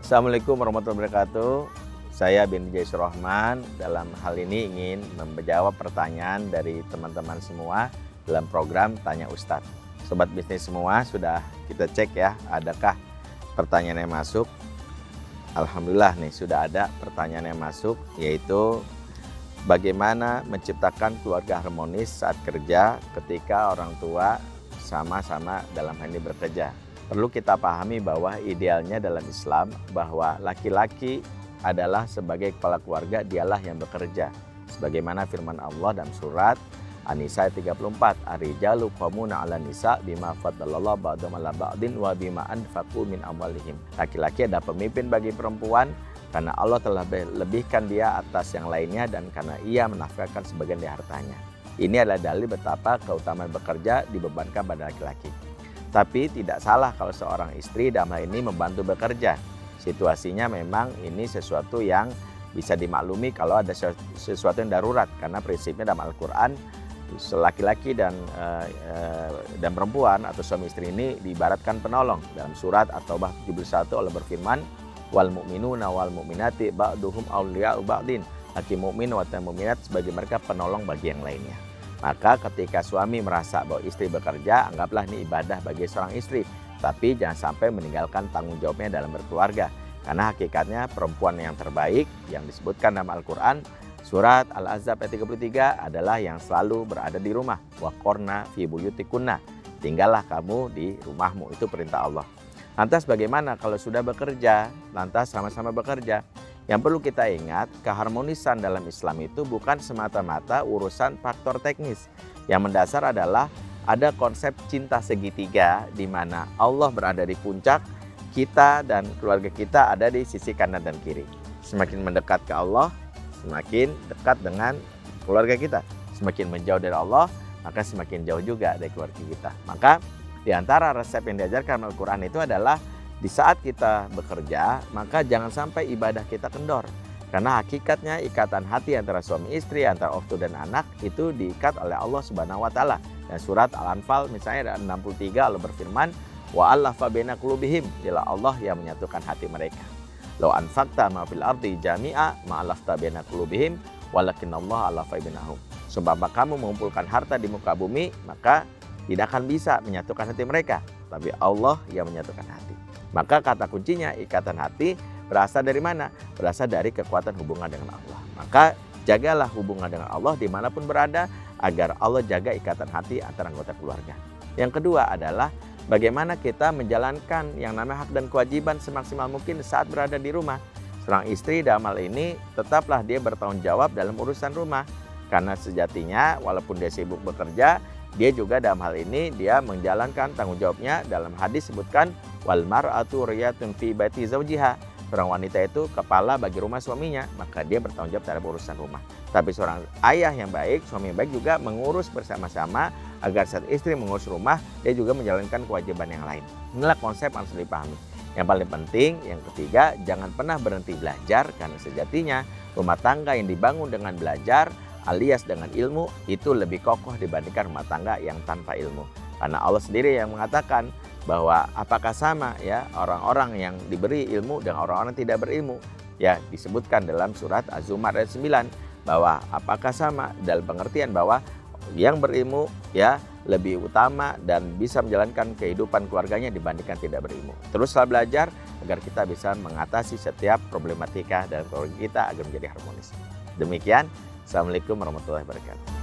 Assalamualaikum warahmatullahi wabarakatuh. Saya bin Jaisur Rahman. Dalam hal ini ingin menjawab pertanyaan dari teman-teman semua dalam program Tanya Ustadz. Sobat bisnis semua, sudah kita cek ya, adakah pertanyaan yang masuk? Alhamdulillah nih, sudah ada pertanyaan yang masuk, yaitu bagaimana menciptakan keluarga harmonis saat kerja ketika orang tua sama-sama dalam hal ini bekerja. Perlu kita pahami bahwa idealnya dalam Islam bahwa laki-laki adalah sebagai kepala keluarga, dialah yang bekerja. Sebagaimana firman Allah dalam surat An-Nisa 34, Ar-rijalu qawwamuna 'alan nisa bima faddalallahu ba'dahum 'ala ba'din wa bima anfaqu min amwalihim. Laki-laki adalah pemimpin bagi perempuan karena Allah telah melebihkan dia atas yang lainnya dan karena ia menafkahkan sebagian dari hartanya. Ini adalah dalil betapa keutamaan bekerja dibebankan pada laki-laki. Tapi tidak salah kalau seorang istri dalam hal ini membantu bekerja. Situasinya memang ini sesuatu yang bisa dimaklumi kalau ada sesuatu yang darurat. Karena prinsipnya dalam Al-Quran, laki-laki dan perempuan atau suami istri ini diibaratkan penolong. Dalam surat At-Taubah 71 Allah berfirman, wal mu'minuna wal mu'minati ba'duhum awliya'u ba'din. Laki mukmin dan mukminat sebagai mereka penolong bagi yang lainnya. Maka ketika suami merasa bahwa istri bekerja, anggaplah ini ibadah bagi seorang istri. Tapi jangan sampai meninggalkan tanggung jawabnya dalam berkeluarga. Karena hakikatnya perempuan yang terbaik yang disebutkan dalam Al-Quran, surat Al-Ahzab ayat 33 adalah yang selalu berada di rumah. Waqorna fi buyutikunna. Tinggallah kamu di rumahmu, itu perintah Allah. Lantas bagaimana kalau sudah bekerja, lantas sama-sama bekerja? Yang perlu kita ingat, keharmonisan dalam Islam itu bukan semata-mata urusan faktor teknis. Yang mendasar adalah ada konsep cinta segitiga di mana Allah berada di puncak, kita dan keluarga kita ada di sisi kanan dan kiri. Semakin mendekat ke Allah, semakin dekat dengan keluarga kita. Semakin menjauh dari Allah, maka semakin jauh juga dari keluarga kita. Maka di antara resep yang diajarkan Al-Quran itu adalah di saat kita bekerja, maka jangan sampai ibadah kita kendor. Karena hakikatnya ikatan hati antara suami istri, antara ortu dan anak itu diikat oleh Allah Subhanahu wa taala. Dan surat Al-Anfal misalnya ada 63 Allah berfirman, wa allafa baina qulubihim, dialah Allah yang menyatukan hati mereka. Law anfaqta ma fil ardi jami'a ma allafta baina qulubihim walakinnallaha allafa bainahum. Sebab kamu mengumpulkan harta di muka bumi, maka tidak akan bisa menyatukan hati mereka, tapi Allah yang menyatukan hati. Maka kata kuncinya ikatan hati berasal dari mana? Berasal dari kekuatan hubungan dengan Allah. Maka jagalah hubungan dengan Allah dimanapun berada agar Allah jaga ikatan hati antara anggota keluarga. Yang kedua adalah bagaimana kita menjalankan yang namanya hak dan kewajiban semaksimal mungkin saat berada di rumah. Seorang istri dalam hal ini tetaplah dia bertanggung jawab dalam urusan rumah. Karena sejatinya walaupun dia sibuk bekerja, dia juga dalam hal ini dia menjalankan tanggung jawabnya. Dalam hadis sebutkan wal mar'atu riyatun fi baiti zawjiha. Seorang wanita itu kepala bagi rumah suaminya, maka dia bertanggung jawab terhadap urusan rumah. Tapi seorang ayah yang baik, suami yang baik juga mengurus bersama-sama agar saat istri mengurus rumah, dia juga menjalankan kewajiban yang lain. Inilah konsep yang harus dipahami. Yang paling penting, yang ketiga, jangan pernah berhenti belajar karena sejatinya rumah tangga yang dibangun dengan belajar alias dengan ilmu itu lebih kokoh dibandingkan rumah tangga yang tanpa ilmu. Karena Allah sendiri yang mengatakan bahwa apakah sama ya orang-orang yang diberi ilmu dengan orang-orang yang tidak berilmu. Ya disebutkan dalam surat Az-Zumar ayat 9 bahwa apakah sama dalam pengertian bahwa yang berilmu ya lebih utama dan bisa menjalankan kehidupan keluarganya dibandingkan tidak berilmu. Teruslah belajar agar kita bisa mengatasi setiap problematika dalam keluarga kita agar menjadi harmonis. Demikian. Assalamualaikum warahmatullahi wabarakatuh.